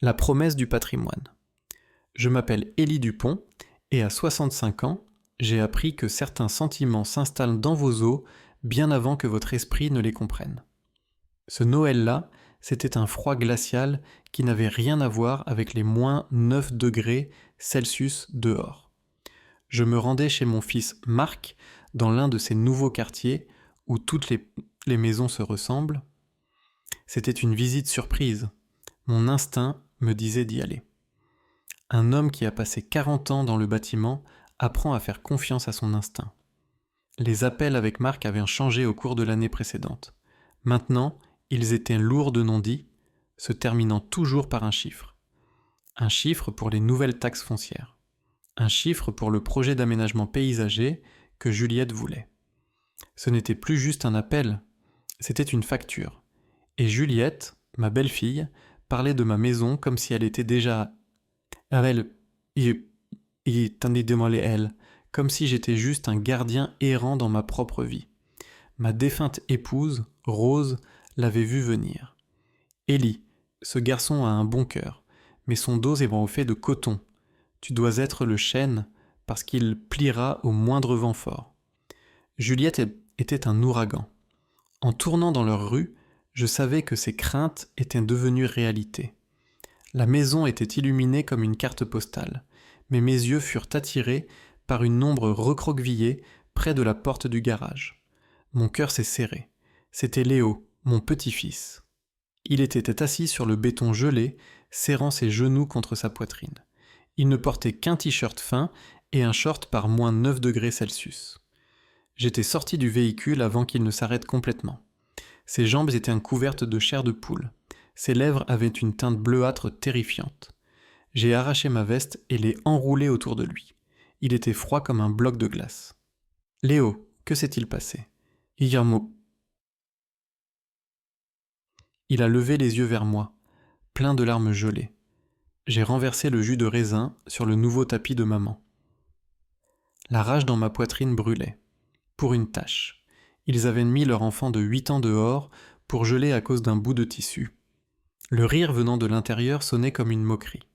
La promesse du patrimoine. Je m'appelle Élie Dupont et à 65 ans, j'ai appris que certains sentiments s'installent dans vos os bien avant que votre esprit ne les comprenne. Ce Noël-là, c'était un froid glacial qui n'avait rien à voir avec les moins 9 degrés Celsius dehors. Je me rendais chez mon fils Marc dans l'un de ces nouveaux quartiers où toutes les maisons se ressemblent. C'était une visite surprise. Mon instinct me disait d'y aller. Un homme qui a passé 40 ans dans le bâtiment apprend à faire confiance à son instinct. Les appels avec Marc avaient changé au cours de l'année précédente. Maintenant, ils étaient lourds de non-dits, se terminant toujours par un chiffre. Un chiffre pour les nouvelles taxes foncières. Un chiffre pour le projet d'aménagement paysager que Juliette voulait. Ce n'était plus juste un appel, c'était une facture. Et Juliette, ma belle-fille, parlait de ma maison comme si elle était déjà... comme si j'étais juste un gardien errant dans ma propre vie. Ma défunte épouse, Rose, l'avait vu venir. Élie, ce garçon a un bon cœur, mais son dos est fait de coton. Tu dois être le chêne, parce qu'il pliera au moindre vent fort. Juliette était un ouragan. En tournant dans leur rue, je savais que ses craintes étaient devenues réalité. La maison était illuminée comme une carte postale, mais mes yeux furent attirés par une ombre recroquevillée près de la porte du garage. Mon cœur s'est serré. C'était Léo, mon petit-fils. Il était assis sur le béton gelé, serrant ses genoux contre sa poitrine. Il ne portait qu'un t-shirt fin et un short par moins 9 degrés Celsius. J'étais sorti du véhicule avant qu'il ne s'arrête complètement. Ses jambes étaient couvertes de chair de poule. Ses lèvres avaient une teinte bleuâtre terrifiante. J'ai arraché ma veste et l'ai enroulée autour de lui. Il était froid comme un bloc de glace. « Léo, que s'est-il passé ?» Guillermo. Il a levé les yeux vers moi, plein de larmes gelées. J'ai renversé le jus de raisin sur le nouveau tapis de maman. La rage dans ma poitrine brûlait. Pour une tâche. Ils avaient mis leur enfant de 8 ans dehors pour geler à cause d'un bout de tissu. Le rire venant de l'intérieur sonnait comme une moquerie.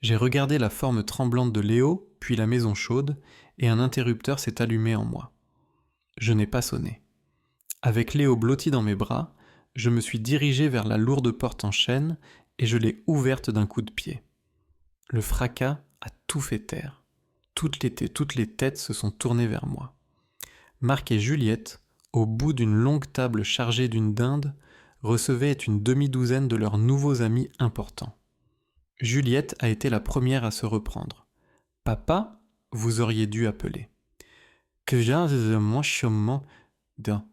J'ai regardé la forme tremblante de Léo, puis la maison chaude, et un interrupteur s'est allumé en moi. Je n'ai pas sonné. Avec Léo blotti dans mes bras, je me suis dirigé vers la lourde porte en chêne et je l'ai ouverte d'un coup de pied. Le fracas a tout fait taire. Toutes les têtes se sont tournées vers moi. Marc et Juliette, au bout d'une longue table chargée d'une dinde, recevaient une demi-douzaine de leurs nouveaux amis importants. Juliette a été la première à se reprendre. « Papa, vous auriez dû appeler. » Que vient de mon chemin d'un.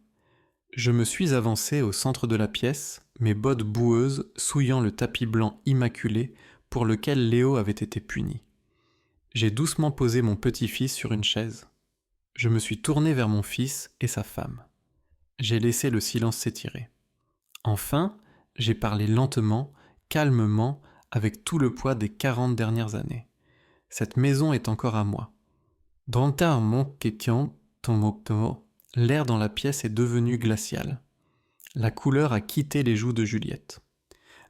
Je me suis avancé au centre de la pièce, mes bottes boueuses souillant le tapis blanc immaculé pour lequel Léo avait été puni. J'ai doucement posé mon petit-fils sur une chaise. Je me suis tourné vers mon fils et sa femme. J'ai laissé le silence s'étirer. Enfin, j'ai parlé lentement, calmement, avec tout le poids des 40 dernières années. Cette maison est encore à moi. L'air dans la pièce est devenu glacial. La couleur a quitté les joues de Juliette.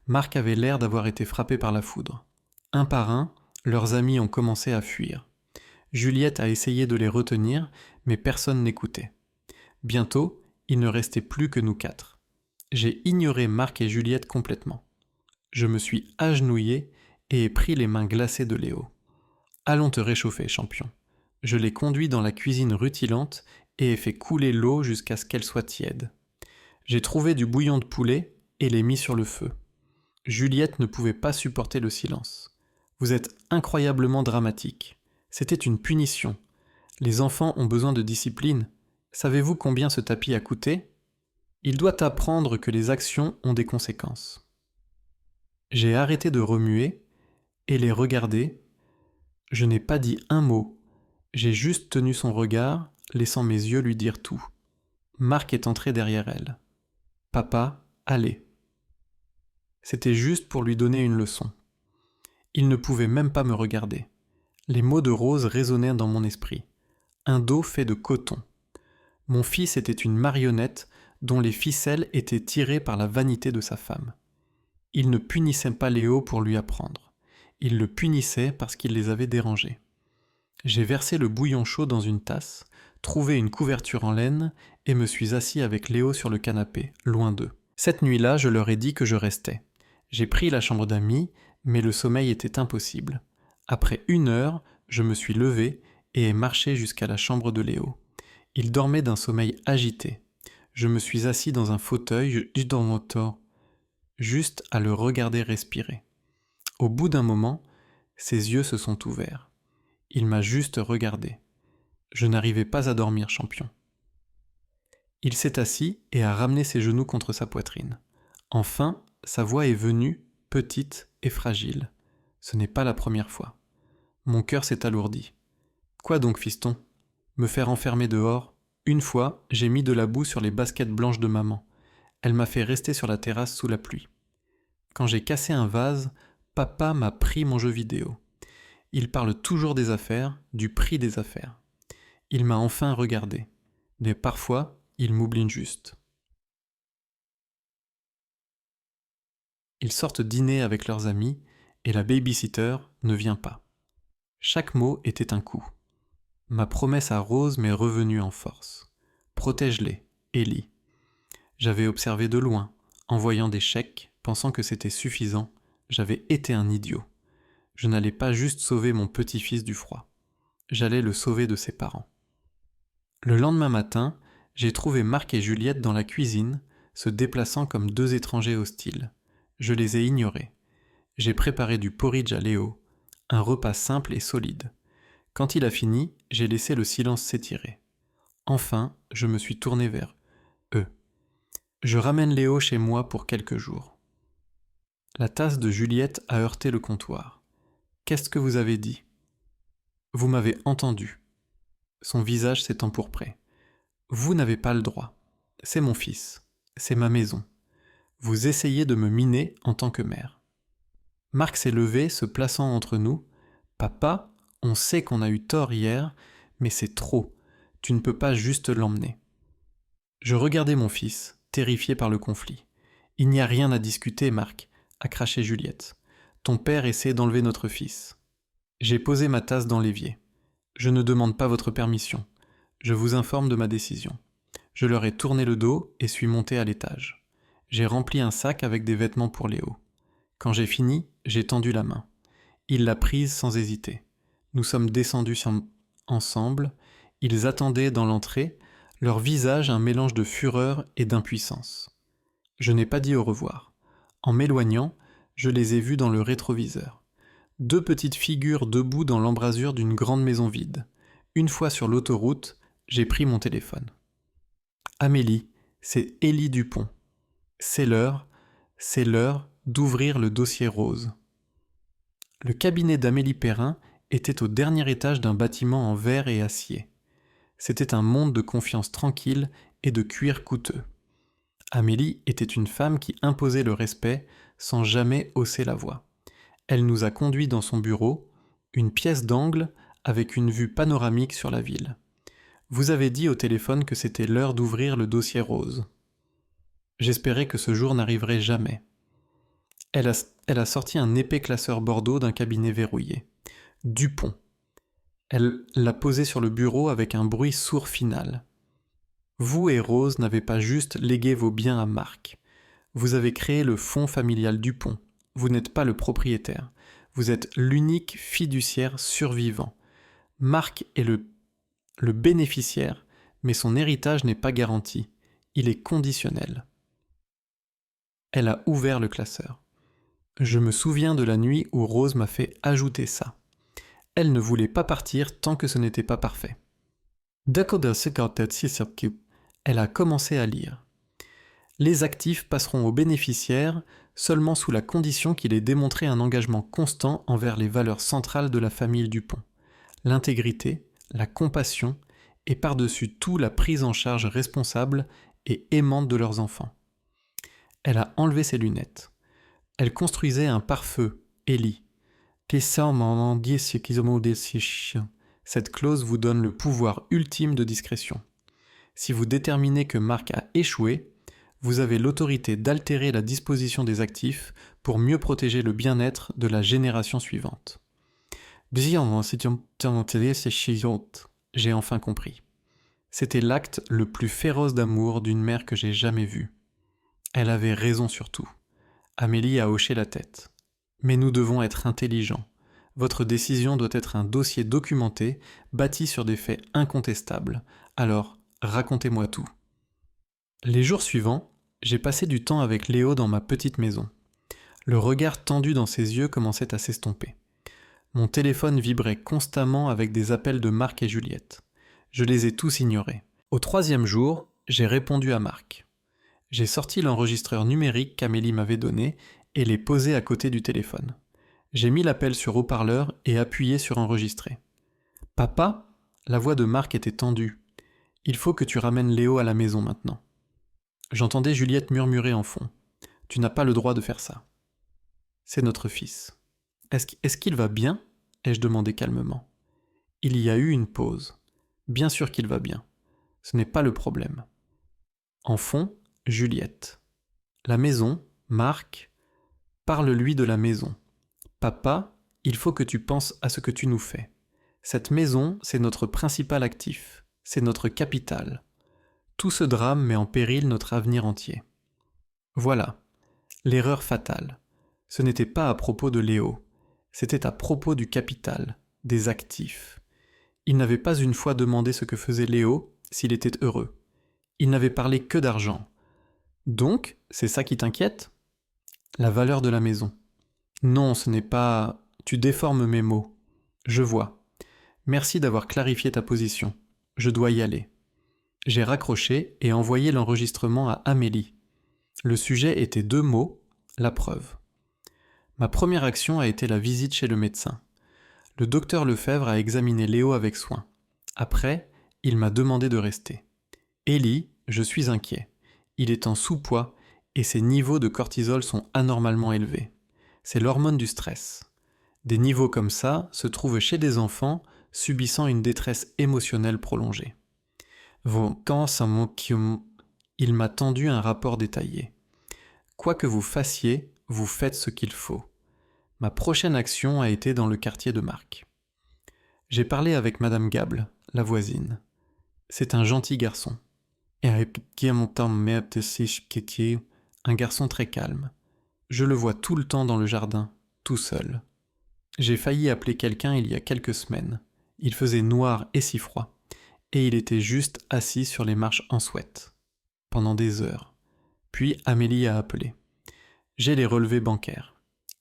Marc avait l'air d'avoir été frappé par la foudre. Un par un, leurs amis ont commencé à fuir. Juliette a essayé de les retenir, mais personne n'écoutait. Bientôt, il ne restait plus que nous 4. J'ai ignoré Marc et Juliette complètement. Je me suis agenouillé et ai pris les mains glacées de Léo. « Allons te réchauffer, champion. » Je l'ai conduit dans la cuisine rutilante et ai fait couler l'eau jusqu'à ce qu'elle soit tiède. J'ai trouvé du bouillon de poulet et l'ai mis sur le feu. Juliette ne pouvait pas supporter le silence. « Vous êtes incroyablement dramatique. C'était une punition. Les enfants ont besoin de discipline. Savez-vous combien ce tapis a coûté ? Il doit apprendre que les actions ont des conséquences. » J'ai arrêté de remuer et les regardé. Je n'ai pas dit un mot. J'ai juste tenu son regard, laissant mes yeux lui dire tout. Marc est entré derrière elle. « Papa, allez. » C'était juste pour lui donner une leçon. Il ne pouvait même pas me regarder. Les mots de Rose résonnaient dans mon esprit. Un dos fait de coton. Mon fils était une marionnette dont les ficelles étaient tirées par la vanité de sa femme. Il ne punissait pas Léo pour lui apprendre. Il le punissait parce qu'il les avait dérangés. J'ai versé le bouillon chaud dans une tasse, trouvé une couverture en laine et me suis assis avec Léo sur le canapé, loin d'eux. Cette nuit-là, je leur ai dit que je restais. J'ai pris la chambre d'amis, mais le sommeil était impossible. Après 1 heure, je me suis levé et ai marché jusqu'à la chambre de Léo. Il dormait d'un sommeil agité. Je me suis assis dans un fauteuil, juste à le regarder respirer. Au bout d'un moment, ses yeux se sont ouverts. Il m'a juste regardé. Je n'arrivais pas à dormir, champion. Il s'est assis et a ramené ses genoux contre sa poitrine. Enfin, sa voix est venue, petite et fragile. Ce n'est pas la première fois. Mon cœur s'est alourdi. Quoi donc, fiston ? Me faire enfermer dehors ? Une fois, j'ai mis de la boue sur les baskets blanches de maman. Elle m'a fait rester sur la terrasse sous la pluie. Quand j'ai cassé un vase, papa m'a pris mon jeu vidéo. Il parle toujours des affaires, du prix des affaires. Il m'a enfin regardé. Mais parfois, il m'oublie juste. Ils sortent dîner avec leurs amis et la babysitter ne vient pas. Chaque mot était un coup. Ma promesse à Rose m'est revenue en force. Protège-les, Ellie. J'avais observé de loin, en voyant des chèques, pensant que c'était suffisant. J'avais été un idiot. Je n'allais pas juste sauver mon petit-fils du froid. J'allais le sauver de ses parents. Le lendemain matin, j'ai trouvé Marc et Juliette dans la cuisine, se déplaçant comme 2 étrangers hostiles. Je les ai ignorés. J'ai préparé du porridge à Léo, un repas simple et solide. Quand il a fini, j'ai laissé le silence s'étirer. Enfin, je me suis tourné vers eux. Je ramène Léo chez moi pour quelques jours. La tasse de Juliette a heurté le comptoir. Qu'est-ce que vous avez dit ? Vous m'avez entendu. Son visage s'est empourpré. Vous n'avez pas le droit. C'est mon fils. C'est ma maison. Vous essayez de me miner en tant que mère. Marc s'est levé, se plaçant entre nous. Papa, on sait qu'on a eu tort hier, mais c'est trop. Tu ne peux pas juste l'emmener. Je regardais mon fils, terrifié par le conflit. Il n'y a rien à discuter, Marc, a craché Juliette. Ton père essaie d'enlever notre fils. J'ai posé ma tasse dans l'évier. Je ne demande pas votre permission. Je vous informe de ma décision. Je leur ai tourné le dos et suis monté à l'étage. J'ai rempli un sac avec des vêtements pour Léo. Quand j'ai fini, j'ai tendu la main. Il l'a prise sans hésiter. Nous sommes descendus ensemble. Ils attendaient dans l'entrée, leur visage un mélange de fureur et d'impuissance. Je n'ai pas dit au revoir. En m'éloignant, je les ai vus dans le rétroviseur. 2 petites figures debout dans l'embrasure d'une grande maison vide. Une fois sur l'autoroute, j'ai pris mon téléphone. Amélie, c'est Élie Dupont. C'est l'heure d'ouvrir le dossier Rose. Le cabinet d'Amélie Perrin était au dernier étage d'un bâtiment en verre et acier. C'était un monde de confiance tranquille et de cuir coûteux. Amélie était une femme qui imposait le respect sans jamais hausser la voix. Elle nous a conduits dans son bureau, une pièce d'angle avec une vue panoramique sur la ville. Vous avez dit au téléphone que c'était l'heure d'ouvrir le dossier Rose. J'espérais que ce jour n'arriverait jamais. Elle a sorti un épais classeur Bordeaux d'un cabinet verrouillé. Dupont. Elle l'a posé sur le bureau avec un bruit sourd final. Vous et Rose n'avez pas juste légué vos biens à Marc. Vous avez créé le fonds familial Dupont. Vous n'êtes pas le propriétaire. Vous êtes l'unique fiduciaire survivant. Marc est le bénéficiaire, mais son héritage n'est pas garanti. Il est conditionnel. Elle a ouvert le classeur. Je me souviens de la nuit où Rose m'a fait ajouter ça. Elle ne voulait pas partir tant que ce n'était pas parfait. Elle a commencé à lire. Les actifs passeront aux bénéficiaires seulement sous la condition qu'il ait démontré un engagement constant envers les valeurs centrales de la famille Dupont. L'intégrité, la compassion et par-dessus tout la prise en charge responsable et aimante de leurs enfants. Elle a enlevé ses lunettes. Elle construisait un pare-feu, Ellie. Cette clause vous donne le pouvoir ultime de discrétion. Si vous déterminez que Marc a échoué, vous avez l'autorité d'altérer la disposition des actifs pour mieux protéger le bien-être de la génération suivante. J'ai enfin compris. C'était l'acte le plus féroce d'amour d'une mère que j'ai jamais vu. Elle avait raison sur tout. Amélie a hoché la tête. Mais nous devons être intelligents. Votre décision doit être un dossier documenté, bâti sur des faits incontestables. Alors, racontez-moi tout. Les jours suivants, j'ai passé du temps avec Léo dans ma petite maison. Le regard tendu dans ses yeux commençait à s'estomper. Mon téléphone vibrait constamment avec des appels de Marc et Juliette. Je les ai tous ignorés. Au 3e jour, j'ai répondu à Marc. J'ai sorti l'enregistreur numérique qu'Amélie m'avait donné et l'ai posé à côté du téléphone. J'ai mis l'appel sur haut-parleur et appuyé sur enregistrer. « Papa ?» La voix de Marc était tendue. « Il faut que tu ramènes Léo à la maison maintenant. » J'entendais Juliette murmurer en fond. « Tu n'as pas le droit de faire ça. » « C'est notre fils. »« Est-ce qu'il va bien ?» ai-je demandé calmement. Il y a eu une pause. « Bien sûr qu'il va bien. Ce n'est pas le problème. » En fond, Juliette. « La maison, Marc, parle-lui de la maison. Papa, il faut que tu penses à ce que tu nous fais. Cette maison, c'est notre principal actif. C'est notre capital. Tout ce drame met en péril notre avenir entier. » Voilà, l'erreur fatale. Ce n'était pas à propos de Léo, c'était à propos du capital, des actifs. Il n'avait pas une fois demandé ce que faisait Léo, s'il était heureux. Il n'avait parlé que d'argent. Donc, c'est ça qui t'inquiète ? La valeur de la maison. Non, ce n'est pas... Tu déformes mes mots. Je vois. Merci d'avoir clarifié ta position. Je dois y aller. J'ai raccroché et envoyé l'enregistrement à Amélie. Le sujet était 2 mots, la preuve. Ma première action a été la visite chez le médecin. Le docteur Lefebvre a examiné Léo avec soin. Après, il m'a demandé de rester. « Élie, je suis inquiet. Il est en sous-poids et ses niveaux de cortisol sont anormalement élevés. C'est l'hormone du stress. Des niveaux comme ça se trouvent chez des enfants subissant une détresse émotionnelle prolongée. » Il m'a tendu un rapport détaillé. « Quoi que vous fassiez, vous faites ce qu'il faut. » Ma prochaine action a été dans le quartier de Marc. J'ai parlé avec Madame Gable, la voisine. C'est un gentil garçon. Un garçon très calme. Je le vois tout le temps dans le jardin, tout seul. J'ai failli appeler quelqu'un il y a quelques semaines. Il faisait noir et si froid, et il était juste assis sur les marches en souhaite. Pendant des heures. Puis Amélie a appelé. J'ai les relevés bancaires.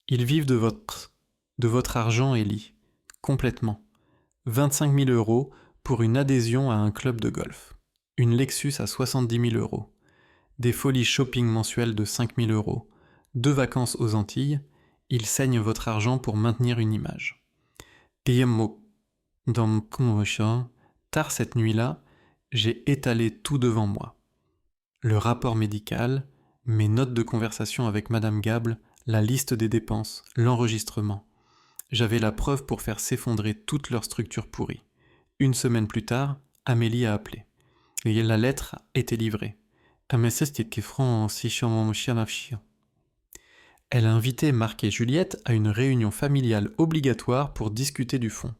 Ils vivent de votre argent, Élie. Complètement. 25 000 € pour une adhésion à un club de golf. Une Lexus à 70 000 €. Des folies shopping mensuelles de 5 000 €. 2 vacances aux Antilles. Ils saignent votre argent pour maintenir une image. Tard cette nuit-là, j'ai étalé tout devant moi. Le rapport médical, mes notes de conversation avec Madame Gable, la liste des dépenses, l'enregistrement. J'avais la preuve pour faire s'effondrer toute leur structure pourrie. 1 semaine plus tard, Amélie a appelé. Et la lettre était livrée. Elle a invité Marc et Juliette à une réunion familiale obligatoire pour discuter du fond.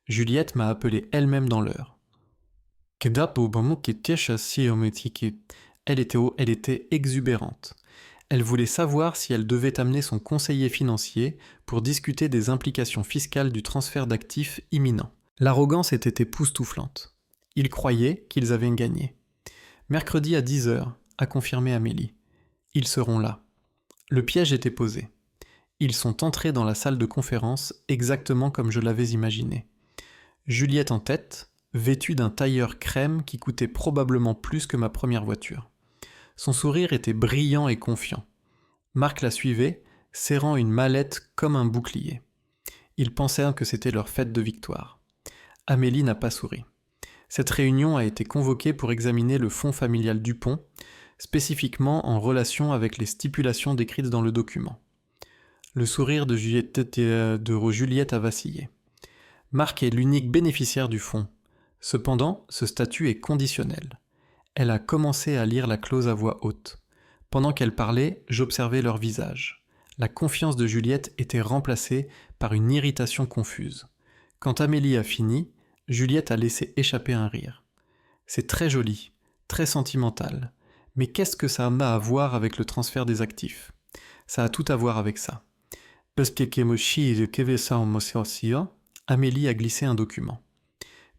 Juliette m'a appelé elle-même dans l'heure. Elle était exubérante. Elle voulait savoir si elle devait amener son conseiller financier pour discuter des implications fiscales du transfert d'actifs imminent. L'arrogance était époustouflante. Ils croyaient qu'ils avaient gagné. Mercredi à 10h, a confirmé Amélie. Ils seront là. Le piège était posé. Ils sont entrés dans la salle de conférence exactement comme je l'avais imaginé. Juliette en tête, vêtue d'un tailleur crème qui coûtait probablement plus que ma première voiture. Son sourire était brillant et confiant. Marc la suivait, serrant une mallette comme un bouclier. Ils pensaient que c'était leur fête de victoire. Amélie n'a pas souri. Cette réunion a été convoquée pour examiner le fonds familial Dupont, spécifiquement en relation avec les stipulations décrites dans le document. Le sourire de Juliette a vacillé. Marc est l'unique bénéficiaire du fonds. Cependant, ce statut est conditionnel. Elle a commencé à lire la clause à voix haute. Pendant qu'elle parlait, j'observais leur visage. La confiance de Juliette était remplacée par une irritation confuse. Quand Amélie a fini, Juliette a laissé échapper un rire. C'est très joli, très sentimental, mais qu'est-ce que ça a à voir avec le transfert des actifs ? Ça a tout à voir avec ça. Amélie a glissé un document.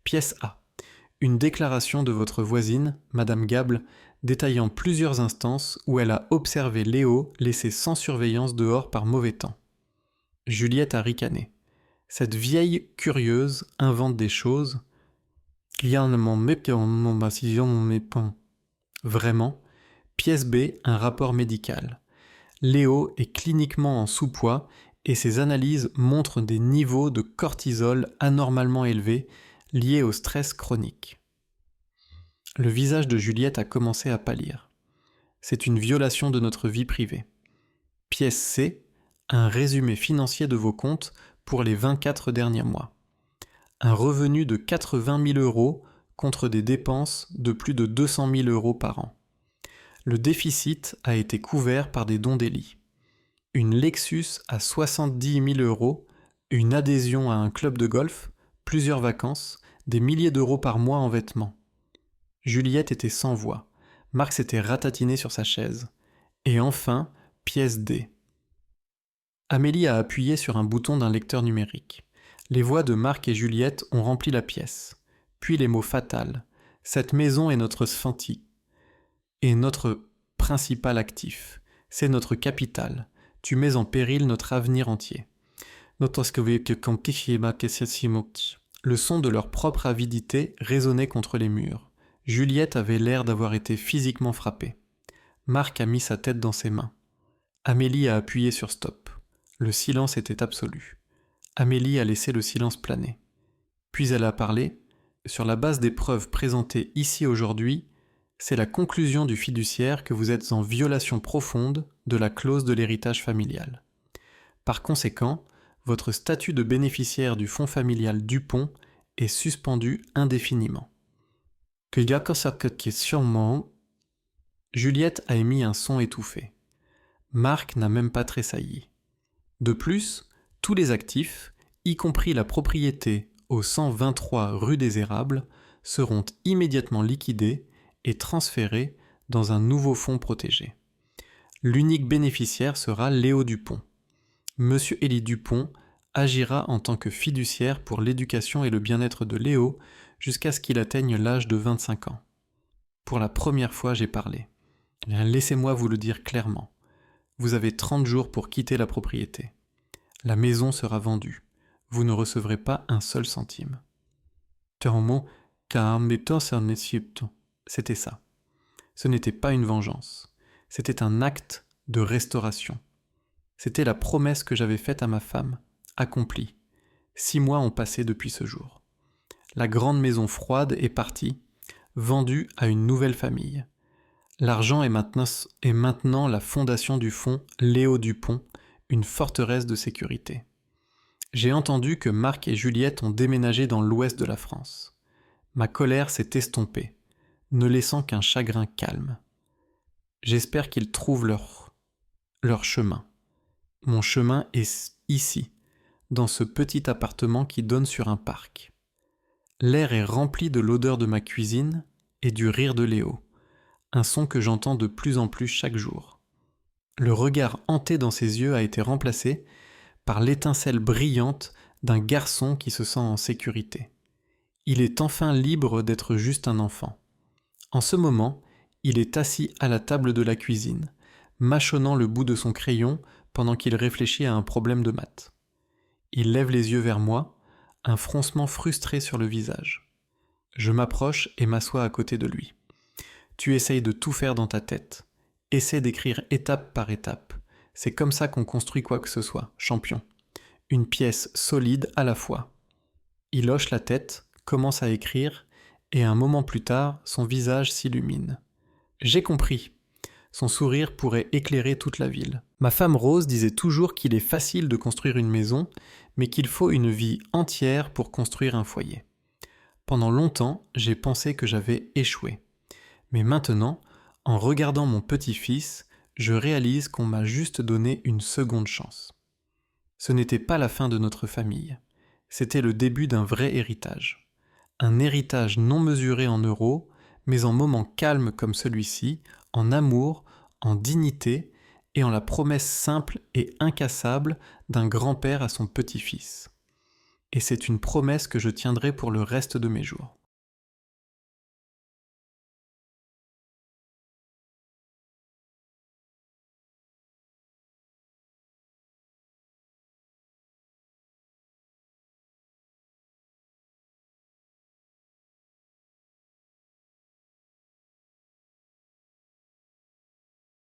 Pièce A. Une déclaration de votre voisine, Madame Gable, détaillant plusieurs instances où elle a observé Léo laissé sans surveillance dehors par mauvais temps. Juliette a ricané. Cette vieille curieuse invente des choses. Vraiment. Pièce B, un rapport médical. Léo est cliniquement en sous-poids et ses analyses montrent des niveaux de cortisol anormalement élevés liés au stress chronique. Le visage de Juliette a commencé à pâlir. C'est une violation de notre vie privée. Pièce C, un résumé financier de vos comptes pour les 24 derniers mois. Un revenu de 80 000 € contre des dépenses de plus de 200 000 € par an. Le déficit a été couvert par des dons d'Élie. Une Lexus à 70 000 €, une adhésion à un club de golf, plusieurs vacances, des milliers d'euros par mois en vêtements. Juliette était sans voix. Marc s'était ratatiné sur sa chaise. Et enfin, pièce D. Amélie a appuyé sur un bouton d'un lecteur numérique. Les voix de Marc et Juliette ont rempli la pièce. Puis les mots fatals. Cette maison est notre sphinti. Et notre principal actif. C'est notre capital. Tu mets en péril notre avenir entier. Le son de leur propre avidité résonnait contre les murs. Juliette avait l'air d'avoir été physiquement frappée. Marc a mis sa tête dans ses mains. Amélie a appuyé sur stop. Le silence était absolu. Amélie a laissé le silence planer. Puis elle a parlé. Sur la base des preuves présentées ici aujourd'hui, c'est la conclusion du fiduciaire que vous êtes en violation profonde de la clause de l'héritage familial. Par conséquent, votre statut de bénéficiaire du fonds familial Dupont est suspendu indéfiniment. Juliette a émis un son étouffé. Marc n'a même pas tressailli. De plus, tous les actifs, y compris la propriété au 123 rue des Érables, seront immédiatement liquidés et transférés dans un nouveau fonds protégé. L'unique bénéficiaire sera Léo Dupont. Monsieur Élie Dupont agira en tant que fiduciaire pour l'éducation et le bien-être de Léo jusqu'à ce qu'il atteigne l'âge de 25 ans. Pour la première fois, j'ai parlé. Laissez-moi vous le dire clairement. Vous avez 30 jours pour quitter la propriété. La maison sera vendue. Vous ne recevrez pas un seul centime. C'était ça. Ce n'était pas une vengeance. C'était un acte de restauration. C'était la promesse que j'avais faite à ma femme, accomplie. 6 mois ont passé depuis ce jour. La grande maison froide est partie, vendue à une nouvelle famille. L'argent est maintenant la fondation du fonds Léo Dupont, une forteresse de sécurité. J'ai entendu que Marc et Juliette ont déménagé dans l'ouest de la France. Ma colère s'est estompée, ne laissant qu'un chagrin calme. J'espère qu'ils trouvent leur chemin. Mon chemin est ici, dans ce petit appartement qui donne sur un parc. L'air est rempli de l'odeur de ma cuisine et du rire de Léo, un son que j'entends de plus en plus chaque jour. Le regard hanté dans ses yeux a été remplacé par l'étincelle brillante d'un garçon qui se sent en sécurité. Il est enfin libre d'être juste un enfant. En ce moment, il est assis à la table de la cuisine, mâchonnant le bout de son crayon pendant qu'il réfléchit à un problème de maths. Il lève les yeux vers moi, un froncement frustré sur le visage. Je m'approche et m'assois à côté de lui. Tu essayes de tout faire dans ta tête. Essaie d'écrire étape par étape. C'est comme ça qu'on construit quoi que ce soit, champion. Une pièce solide à la fois. Il hoche la tête, commence à écrire, et un moment plus tard, son visage s'illumine. J'ai compris. Son sourire pourrait éclairer toute la ville. Ma femme Rose disait toujours qu'il est facile de construire une maison, mais qu'il faut une vie entière pour construire un foyer. Pendant longtemps, j'ai pensé que j'avais échoué. Mais maintenant, en regardant mon petit-fils, je réalise qu'on m'a juste donné une seconde chance. Ce n'était pas la fin de notre famille, c'était le début d'un vrai héritage. Un héritage non mesuré en euros, mais en moments calmes comme celui-ci, en amour, en dignité et en la promesse simple et incassable d'un grand-père à son petit-fils. Et c'est une promesse que je tiendrai pour le reste de mes jours.